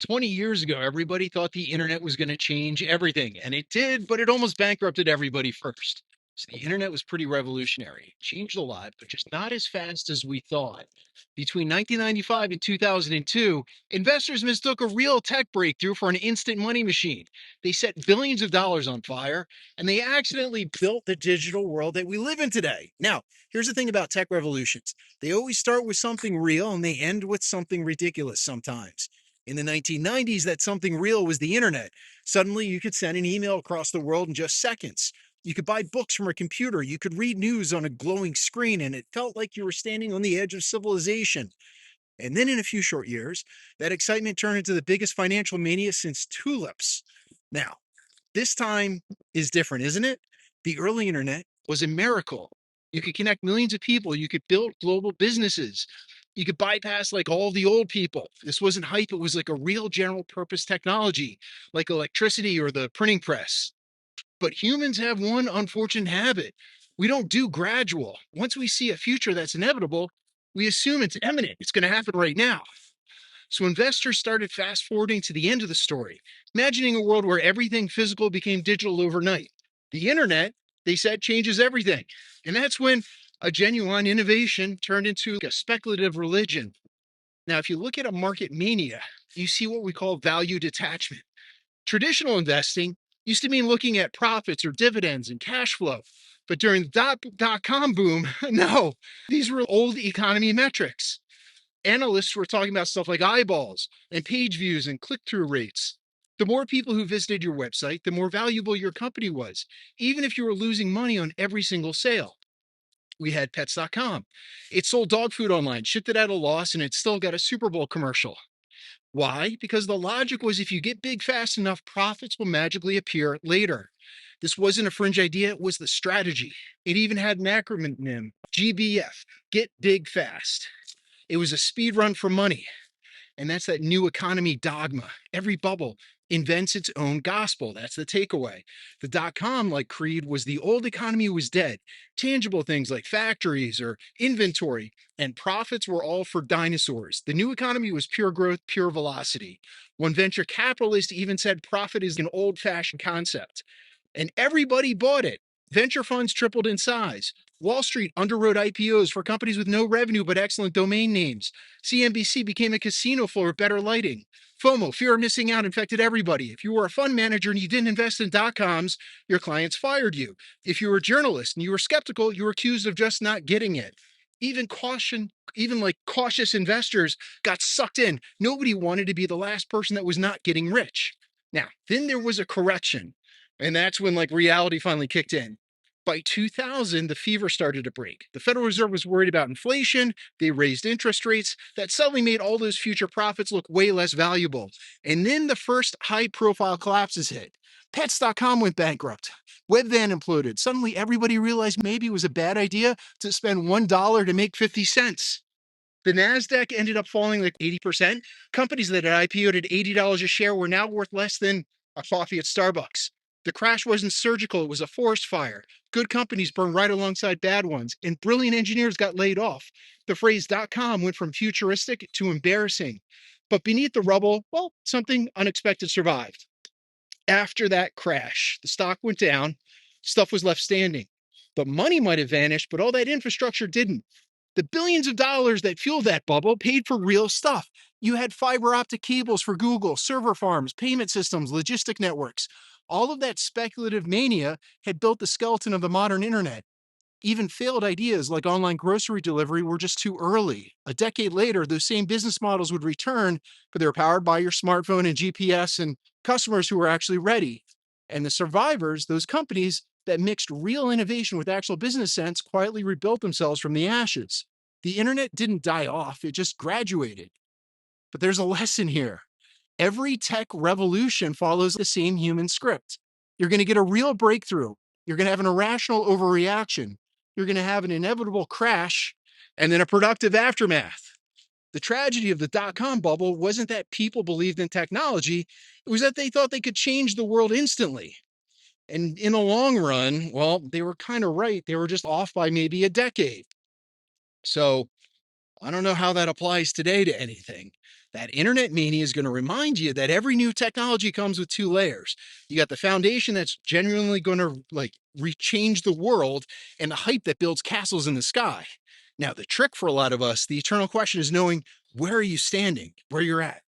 20 years ago, everybody thought the internet was going to change everything, and it did, but it almost bankrupted everybody first. So the internet was pretty revolutionary. It changed a lot, but just not as fast as we thought. Between 1995 and 2002, investors mistook a real tech breakthrough for an instant money machine. They set billions of dollars on fire, and they accidentally built the digital world that we live in today. Now, here's the thing about tech revolutions. They always start with something real and they end with something ridiculous sometimes. In the 1990s, that something real was the internet. Suddenly, you could send an email across the world in just seconds. You could buy books from a computer. You could read news on a glowing screen, and it felt like you were standing on the edge of civilization. And then, in a few short years, that excitement turned into the biggest financial mania since tulips. Now, this time is different, isn't it? The early internet was a miracle. You could connect millions of people. You could build global businesses. You could bypass like all the old people. This wasn't hype. It was like a real general purpose technology, like electricity or the printing press. But humans have one unfortunate habit. We don't do gradual. Once we see a future that's inevitable, we assume it's imminent. It's going to happen right now. So investors started fast forwarding to the end of the story, imagining a world where everything physical became digital overnight. The internet, they said, changes everything. And that's when a genuine innovation turned into a speculative religion. Now, if you look at a market mania, you see what we call value detachment. Traditional investing used to mean looking at profits or dividends and cash flow. But during the dot-com boom, no, these were old economy metrics. Analysts were talking about stuff like eyeballs and page views and click through rates. The more people who visited your website, the more valuable your company was, even if you were losing money on every single sale. We had pets.com. It sold dog food online, shipped it at a loss, and it still got a Super Bowl commercial. Why? Because the logic was if you get big fast enough, profits will magically appear later. This wasn't a fringe idea, it was the strategy. It even had an acronym, GBF, get big fast. It was a speed run for money. And that's that new economy dogma. Every bubble invents its own gospel. That's the takeaway. The .com like creed was the old economy was dead. Tangible things like factories or inventory and profits were all for dinosaurs. The new economy was pure growth, pure velocity. One venture capitalist even said profit is an old-fashioned concept. And everybody bought it. Venture funds tripled in size. Wall Street underwrote IPOs for companies with no revenue but excellent domain names. CNBC became a casino floor with better lighting. FOMO, fear of missing out, infected everybody. If you were a fund manager and you didn't invest in .coms, your clients fired you. If you were a journalist and you were skeptical, you were accused of just not getting it. Even like cautious investors got sucked in. Nobody wanted to be the last person that was not getting rich. Now, then there was a correction. And that's when like reality finally kicked in. By 2000, the fever started to break. The Federal Reserve was worried about inflation. They raised interest rates. That suddenly made all those future profits look way less valuable. And then the first high profile collapses hit. Pets.com went bankrupt. Webvan imploded. Suddenly, everybody realized maybe it was a bad idea to spend $1 to make 50 cents. The NASDAQ ended up falling like 80%. Companies that had IPO'd at $80 a share were now worth less than a coffee at Starbucks. The crash wasn't surgical, it was a forest fire. Good companies burned right alongside bad ones, and brilliant engineers got laid off. The phrase .com went from futuristic to embarrassing. But beneath the rubble, well, something unexpected survived. After that crash, the stock went down, stuff was left standing. The money might have vanished, but all that infrastructure didn't. The billions of dollars that fueled that bubble paid for real stuff. You had fiber optic cables for Google, server farms, payment systems, logistic networks. All of that speculative mania had built the skeleton of the modern internet. Even failed ideas like online grocery delivery were just too early. A decade later, those same business models would return, but they were powered by your smartphone and GPS and customers who were actually ready. And the survivors, those companies that mixed real innovation with actual business sense, quietly rebuilt themselves from the ashes. The internet didn't die off, it just graduated. But there's a lesson here. Every tech revolution follows the same human script. You're going to get a real breakthrough. You're going to have an irrational overreaction. You're going to have an inevitable crash and then a productive aftermath. The tragedy of the dot-com bubble wasn't that people believed in technology. It was that they thought they could change the world instantly. And in the long run, well, they were kind of right. They were just off by maybe a decade. So I don't know how that applies today to anything. That internet mania is going to remind you that every new technology comes with two layers. You got the foundation that's genuinely going to change the world, and the hype that builds castles in the sky. Now, the trick for a lot of us, the eternal question is knowing, where are you standing, where you're at.